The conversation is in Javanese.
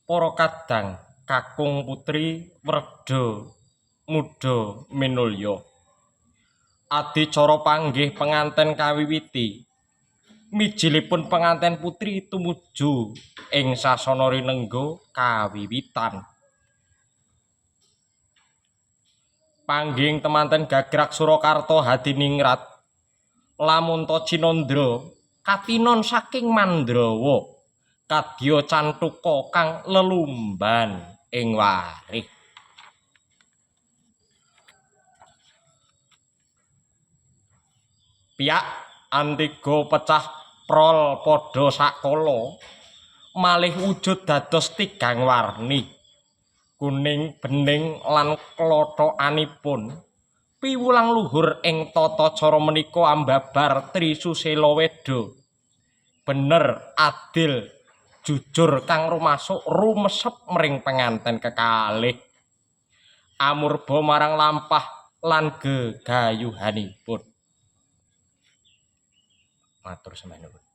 Para kadang kakung putri werda muda minulya. Adicara panggih penganten kawiwiti. Mijilipun penganten putri tumuju ing sasana rinengga kawiwitan. Pangging temanten gagrag Surakarta Hadiningrat lamunta Cinandra katinon saking Mandrawa kadya cantuka kang lelumban ing warih. Piyak Antiga pecah prol padha sakala malih wujud dados tigang warni kuning bening lan klothokanipun piwulang luhur ing tata cara menika ambabar Trisusela Weda bener adil jujur kang rumasuk rumesep mring penganten kekalih amurba marang lampah lan gegayuhanipun. Matur sembah nuwun.